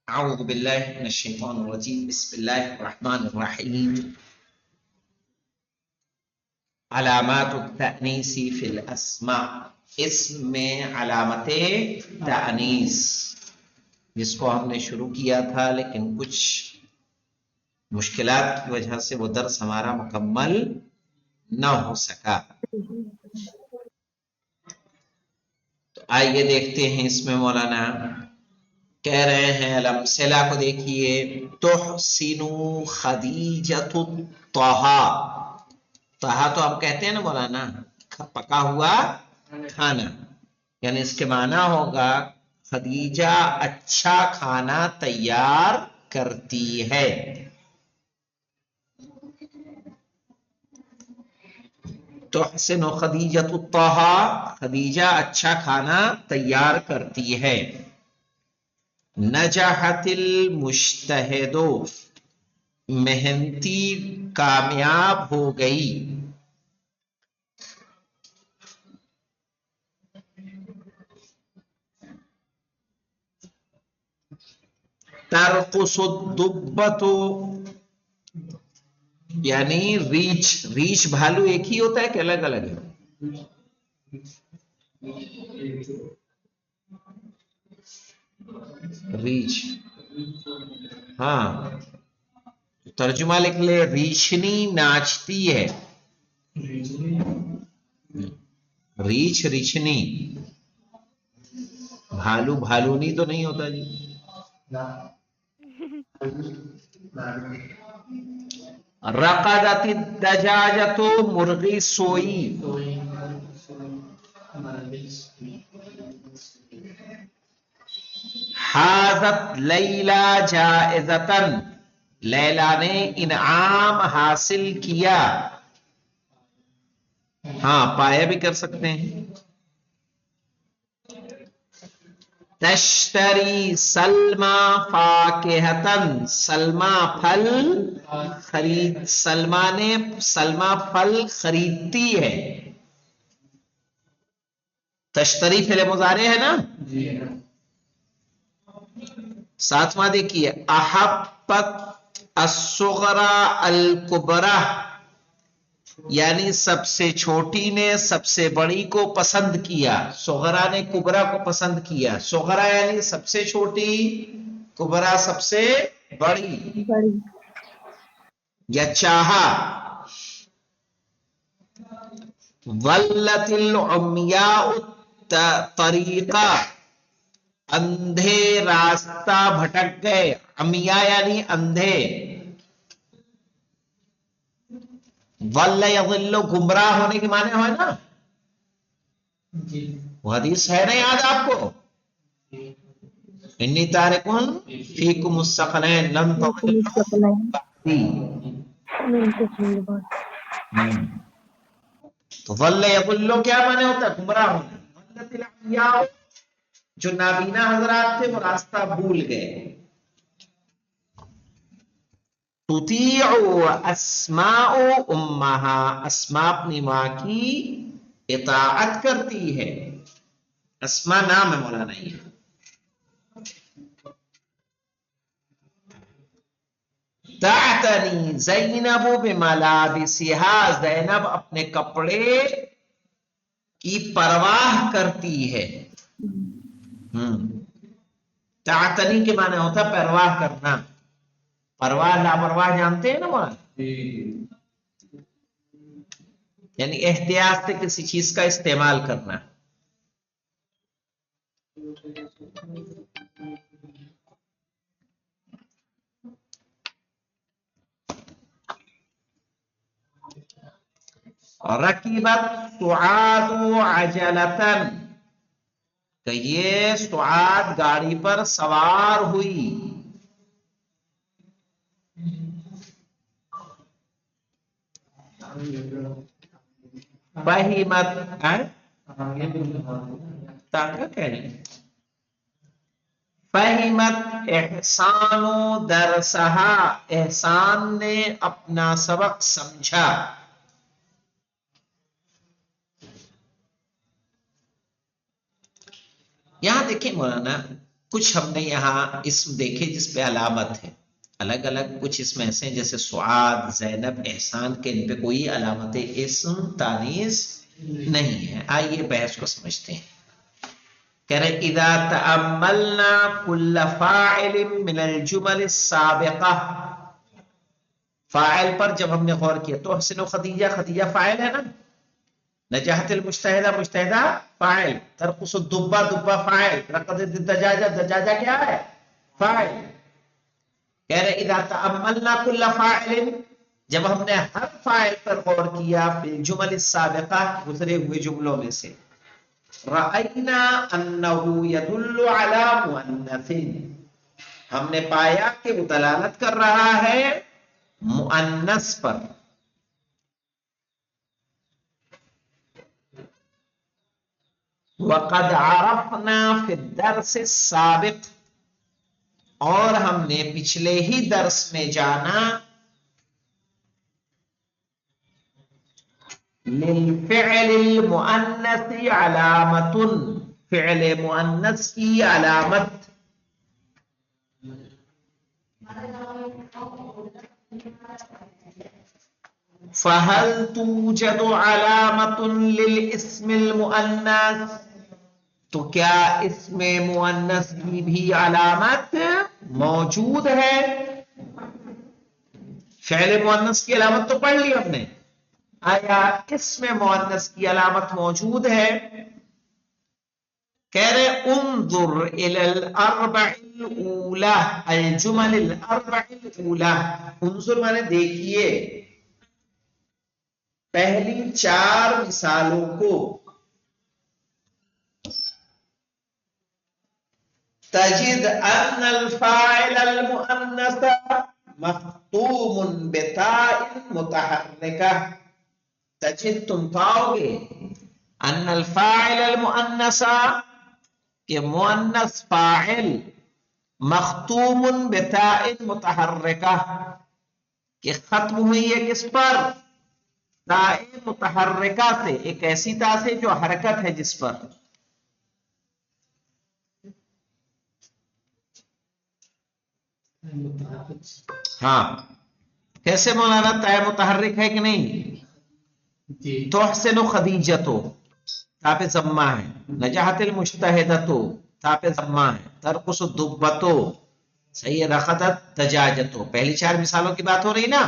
اعوذ باللہ من الشیطان الرجیم بسم اللہ الرحمن الرحیم علامات التأنیس فی الاسماء، اسم میں علامت تأنیس، جس کو ہم نے شروع کیا تھا لیکن کچھ مشکلات کی وجہ سے وہ درس ہمارا مکمل نہ ہو سکا۔ تو آئیے دیکھتے ہیں اس میں مولانا کہہ رہے ہیں الامثلہ کو دیکھیے۔ تحسن خدیجۃ طہا، طہا تو ہم کہتے ہیں نا مولانا پکا ہوا کھانا، یعنی اس کے معنی ہوگا خدیجہ اچھا کھانا تیار کرتی ہے۔ تحسن خدیجۃ طہا، خدیجہ اچھا کھانا تیار کرتی ہے۔ نجحت المجتہد، محنتی کامیاب ہو گئی۔ ترقص الدبۃ، یعنی ریچھ بھالو ایک ہی ہوتا ہے کہ الگ الگ ہے؟ ریچھ، ہاں ترجمہ لکھ لے، ریچھنی ناچتی ہے، ریچھ ریچھنی، بھالو بھالونی تو نہیں ہوتا جی۔ رقدت الدجاجۃ، مرغی سوئی۔ حازت لیلا جائزۃ، لیلا نے انعام حاصل کیا۔ ہاں پایا بھی کر سکتے ہیں۔ تشتری سلمی فاکہۃ، سلمی پھل سلمی پھل خریدتی ہے۔ تشتری فعل مضارع ہے نا، ساتواں دیکھیے احبت الصغری الکبری، یعنی سب سے چھوٹی نے سب سے بڑی کو پسند کیا، صغرا نے کبرا کو پسند کیا۔ صغرا یعنی سب سے چھوٹی، کبرا سب سے بڑی یا چاہا۔ ضلت العمیاء طریقہ، اندھے راستہ بھٹک گئے۔ عمیاء یعنی اندھے۔ ضل یضل گمراہ ہونے کے معنی ہے نا، وہ حدیث ہے نا یاد آپ کو، انی تارکن فیکم الثقلین لن تضلوا بعدی۔ تو ضل یضل کیا معنی ہوتا ہے؟ گمراہ ہونا۔ ضلت العمیاء، جو نابینا حضرات تھے وہ راستہ بھول گئے۔ تطیع اسماء امہا، اسماء اپنی ماں کی اطاعت کرتی ہے۔ اسماء نام ہے مولانا یہ۔ تعتنی زینب بملابسہا، زینب اپنے کپڑے کی پرواہ کرتی ہے۔ تعتنی کے معنی ہوتا ہے پرواہ کرنا، پرواہ لاپرواہ جانتے ہیں نا مولانا، یعنی احتیاط سے کسی چیز کا استعمال کرنا۔ رکبت سعاد عجلۃ، کہ یہ سعاد گاڑی پر سوار ہوئی۔ فہمت تاکہ کہنے فہمت احسان درسہا، احسان نے اپنا سبق سمجھا۔ یہاں دیکھیں مولانا کچھ ہم نے یہاں اسم دیکھے جس پہ علامت ہے، الگ الگ کچھ اسم ایسے ہیں جیسے سعاد، زینب، احسان کے ان پہ کوئی علامت اسم تانیث نہیں ہے۔ آئیے بحث کو سمجھتے ہیں۔ کہہ رہے اذا تأملنا کل فاعل من الجمل السابقہ، فاعل پر جب ہم نے غور کیا تو حسن و خدیجہ، خدیجہ فاعل ہے نا، نجاحت المجتہدہ، مجتہدہ فاعل، ترقص الدبہ، دبہ فاعل، رقد الدجاجہ، دجاجہ کیا ہے؟ فاعل۔ کہہ رہے اذا تأملنا کل فاعل، جب ہم نے ہر فاعل پر غور کیا فی الجمل السابقہ، گزرے ہوئے جملوں میں سے، رأینا انہ یدل علی مؤنث، ہم نے پایا کہ وہ دلالت کر رہا ہے مؤنث پر۔ وقد عرفنا فی الدرس السابق، اور ہم نے پچھلے ہی درس میں جانا، للفعل المؤنث علامت، فعل مؤنث کی علامت، فہل توجد علامت للاسم المؤنث، تو کیا اسم مؤنث کی بھی علامت موجود ہے؟ فعل مؤنث کی علامت تو پڑھ لی ہم نے، آیا اسم مؤنث کی علامت موجود ہے؟ کہہ رہے انظر الی الاربع الاولی، الجمل الاربع الاولی، انظر مانے دیکھیے پہلی 4 مثالوں کو، تجد ان الفاعل المؤنث مختوم بتاء متحرکہ، تجد تم پاؤ گے، ان الفاعل المؤنث کہ مؤنث فاعل، مختوم بتاء متحرکہ کہ ختم ہوئی ہے کس پر؟ تاء متحرکہ سے، ایک ایسی تا سے جو حرکت ہے جس پر۔ ہاں کیسے مولانا؟ تاء متحرک ہے کہ نہیں؟ تحسن خدیجۃ، تا پہ ضمہ ہے، نجحت المجتہدۃ، تا پہ ضمہ ہے، ترقص الدبۃ، صحیح ہے، رقدت دجاجۃ، پہلی 4 مثالوں کی بات ہو رہی نا۔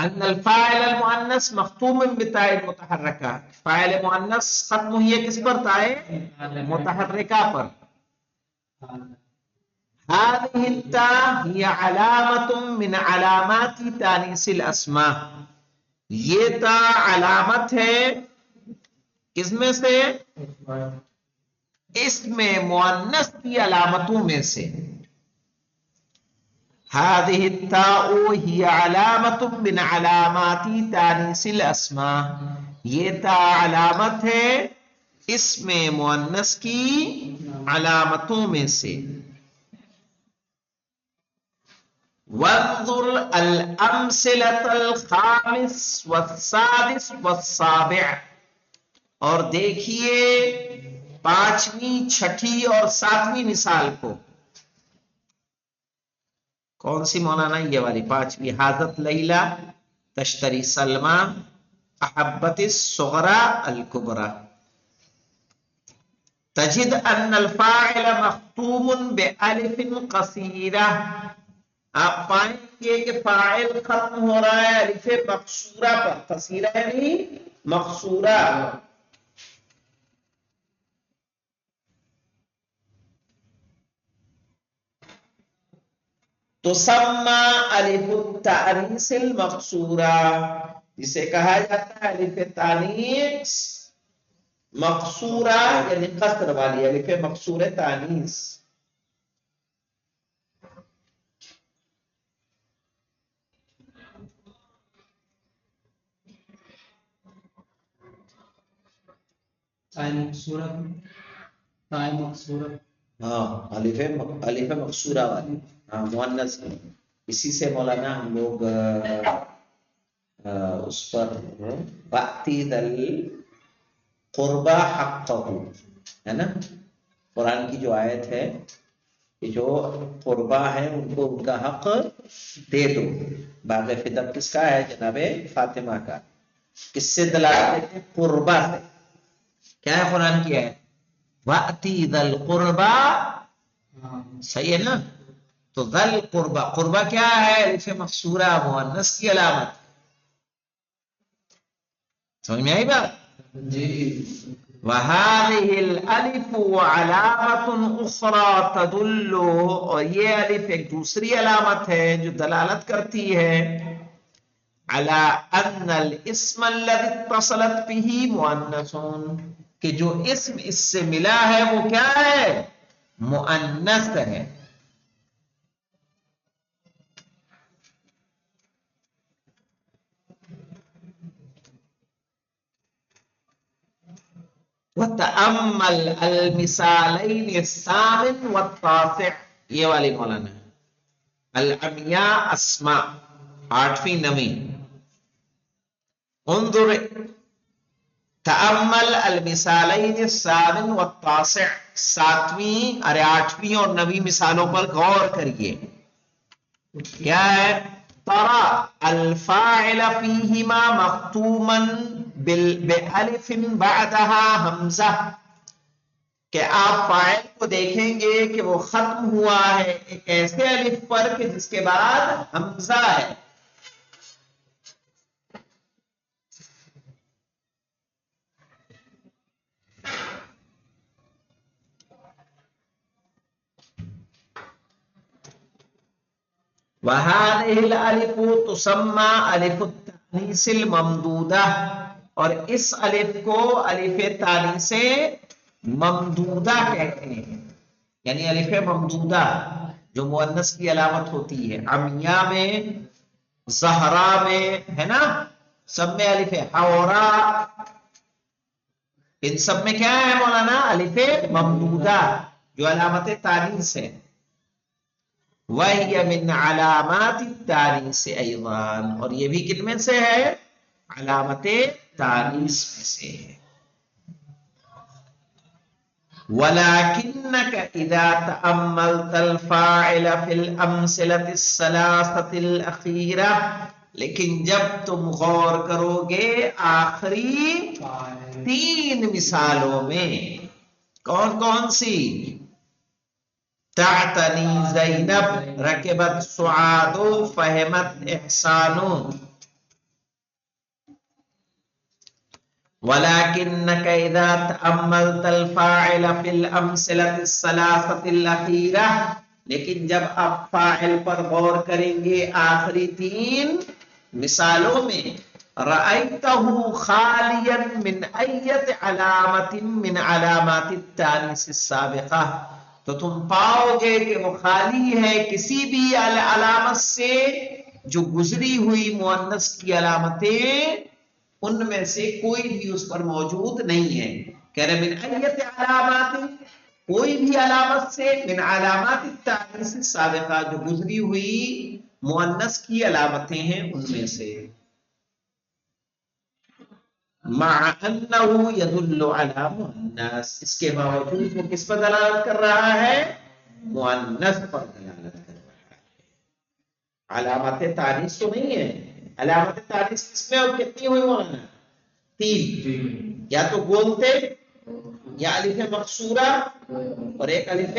ان الفاعل المؤنث مختوم بتاء متحرکہ، فاعل مؤنث ختم ہوئی ہے کس پر؟ تاء متحرکہ پر۔ هذه التاء هي علامة من علامات تانيث الاسماء، یہ تا علامت ہے کس میں سے؟ اسم مؤنث کی علامتوں میں سے۔ هذه التاء هي علامة من علامات تانيث الاسماء، یہ تا علامت ہے اسم مؤنث کی علامتوں میں سے۔ وانظر الامثلة الخامس والسادس والسابع، اور دیکھیے 5ویں، 6ٹھی اور 7ویں مثال کو۔ کون سی مولانا؟ یہ والی 5ویں، حاضت لیلہ تشتری سلمہ احبت الصغرى الکبرى، تجد ان الفاعل مختوم بألف قصیرہ، آپ پائیں گے کہ فاعل ختم ہو رہا ہے الف مقصورہ پر، قصیرہ یعنی مقصورہ۔ تسمى الف التانیث المقصورہ، جسے کہا جاتا ہے الف تانیث مقصورہ، یعنی قصر والی الف مقصور تانیث۔ ہاں الف مقصورہ والی، ہاں مؤنث، اسی سے مولانا ہم لوگ اس پر وَأْتِ ذَا الْقُرْبَى حَقَّهُ، ہے نا؟ قرآن کی جو آیت ہے کہ جو قربا ہے ان کو ان کا حق دے دو. باغ فدق کس کا ہے؟ جناب فاطمہ کا. کس سے دلالت دیتے ہیں؟ قربا سے. کیا ہے قرآن کی آیت؟ وَأْتِ ذَا الْقُرْبَى، صحیح ہے نا؟ تو ذَا الْقُرْبَى، قربا کیا ہے؟ الف مقصورہ مؤنث کی علامت. سمجھ میں آئی بات؟ جی. وَهَذِهِ الْأَلِفُ عَلَامَةٌ أُخْرَى تَدُلُّ، اور یہ الف ایک دوسری علامت ہے جو دلالت کرتی ہے عَلَىٰ أَنَّ الْإِسْمَ الَّذِي اتصلت بِهِ مُؤَنَّثٌ، کہ جو اسم اس سے ملا ہے وہ کیا ہے؟ مؤنث ہے. وَتَأَمَّلْ الْمِثَالَيْنِ الثَّامِنِ وَالتَّاسِعِ، یہ والی مولانا العمیاء اسماء، 8ویں 9ویں. انظر تأمل المثالین الثامن والتاسع، 7ویں 8ویں اور 9ویں مثالوں پر غور کریے. کیا ہے؟ ترى الفاعل فيهما مختوما بألف بعدها حمزہ، کہ آپ فاعل کو دیکھیں گے کہ وہ ختم ہوا ہے ایک ایسے الف پر کہ جس کے بعد حمزہ ہے. وَهَذِهِ الْأَلِفُ تُسَمَّى أَلِفُ التَّأْنِيثِ الْمَمْدُودَةِ، اور اس الف کو الف تانیث ممدودہ کہتے ہیں. یعنی الف ممدودہ جو مؤنث کی علامت ہوتی ہے. عمیہ میں، زہرا میں، ہے نا، سب میں الف ہے. حورا، ان سب میں کیا ہے مولانا؟ الف ممدودہ جو علامت تانیث ہے. وَهِيَ مِنْ عَلَامَاتِ التَّانِيثِ أَيْضًا، اور یہ بھی کن میں سے ہے؟ علامت تانیث میں سے ہے. وَلَكِنَّكَ إِذَا تَأَمَّلْتَ الْفَاعِلَ فِي الْأَمْثِلَةِ الثَّلَاثَةِ الْأَخِيرَةِ، لیکن جب تم غور کرو گے آخری 3 مثالوں میں. کون کون سی؟ تعتنی زینب، رکبت سعاد، فہمت احسان. وَلَكِنَّكَ إِذَا تَأَمَّلْتَ الْفَاعِلَ فِي الْأَمْثِلَةِ الثَّلَاثَةِ الْأَخِيرَةِ، لیکن جب آپ فاعل پر غور کریں گے آخری 3 مثالوں میں، رَأَيْتَهُ خَالِيًا مِنْ أَيَّةِ عَلَامَةٍ مِنْ عَلَامَاتِ التَّانِيثِ السَّابِقَةِ، تو تم پاؤ گے کہ وہ خالی ہے کسی بھی علامت سے جو گزری ہوئی مؤنث کی علامتیں ان میں سے کوئی بھی اس پر موجود نہیں ہے. کہہ رہے من ایت علامات، کوئی بھی علامت سے، من علامات التانیث السابقہ جو گزری ہوئی مؤنث کی علامتیں ہیں ان میں سے. مع انه يدل على مؤنث، اس کے باوجود وہ کس پر دلالت کر رہا ہے؟ مؤنث پر دلالت کر رہا ہے. علامت تانیث تو نہیں ہے. علامت تانیث کس میں اور کتنی ہوئی مولانا؟ 3. یا تو گولتے، یا الف مقصورہ، اور ایک الف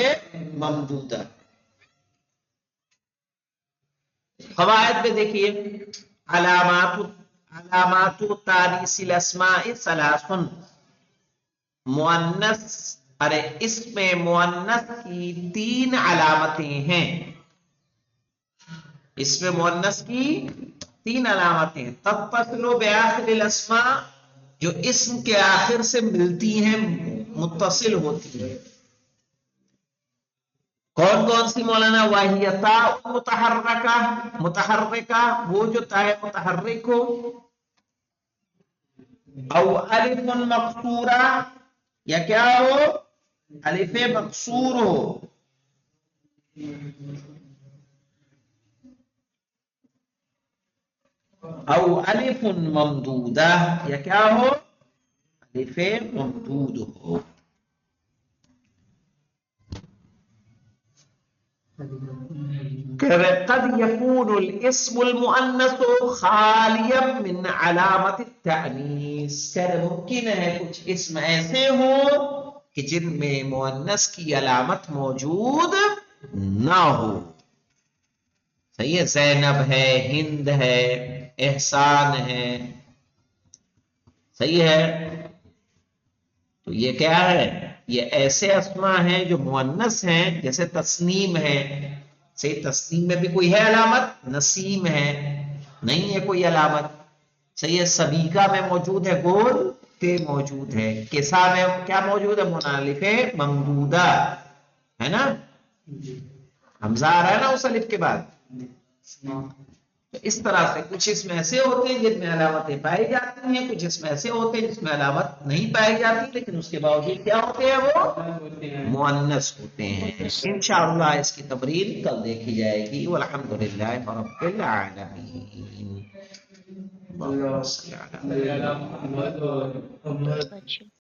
ممدودہ. قواعد میں دیکھیے، علامات تانیث الاسماء 3، مؤنث اسم مؤنث کی 3 علامتیں ہیں. اسم مؤنث کی 3 علامتیں. تتصل بآخر الاسماء، جو اسم کے آخر سے ملتی ہیں، متصل ہوتی ہیں. کون کون سی مولانا؟ وَهِيَ تَاءٌ متحرکہ، وہ جو تاء متحرک ہو، او الف مقصورہ، یا کیا ہو؟ الف مقصور ہو. او الف ممدودہ، یا کیا ہو؟ الف ممدود ہو. قد يكون الاسم المؤنث خالیا من علامت التأنیث، ممکن ہے کچھ اسم ایسے ہوں کہ جن میں مؤنث کی علامت موجود نہ ہو. صحیح ہے، زینب ہے، ہند ہے، احسان ہے. صحیح ہے، تو یہ کیا ہے؟ یہ ایسے اسماء ہیں جو مؤنث ہیں، جیسے تسنیم ہے. صحیح، تسنیم میں بھی کوئی ہے علامت؟ نسیم ہے، نہیں ہے کوئی علامت. صحیح ہے، سبیکہ میں موجود ہے گول تے موجود ہے. کسا میں کیا موجود ہے؟ منالف ممدودہ ہے نا، حمزہ آ رہا ہے نا اس الف کے بعد. تو اس طرح سے کچھ اسم ایسے ہوتے ہیں جن میں علامتیں پائی جاتی ہیں، کچھ اسم ایسے ہوتے ہیں جس میں علامت نہیں پائی جاتی، لیکن اس کے باوجود کیا ہوتے ہیں؟ وہ مؤنث ہوتے ہیں. انشاءاللہ اس کی تمرین کل دیکھی جائے گی. والحمدللہ رب العالمین. اللہم صلی علی محمد. اچھا.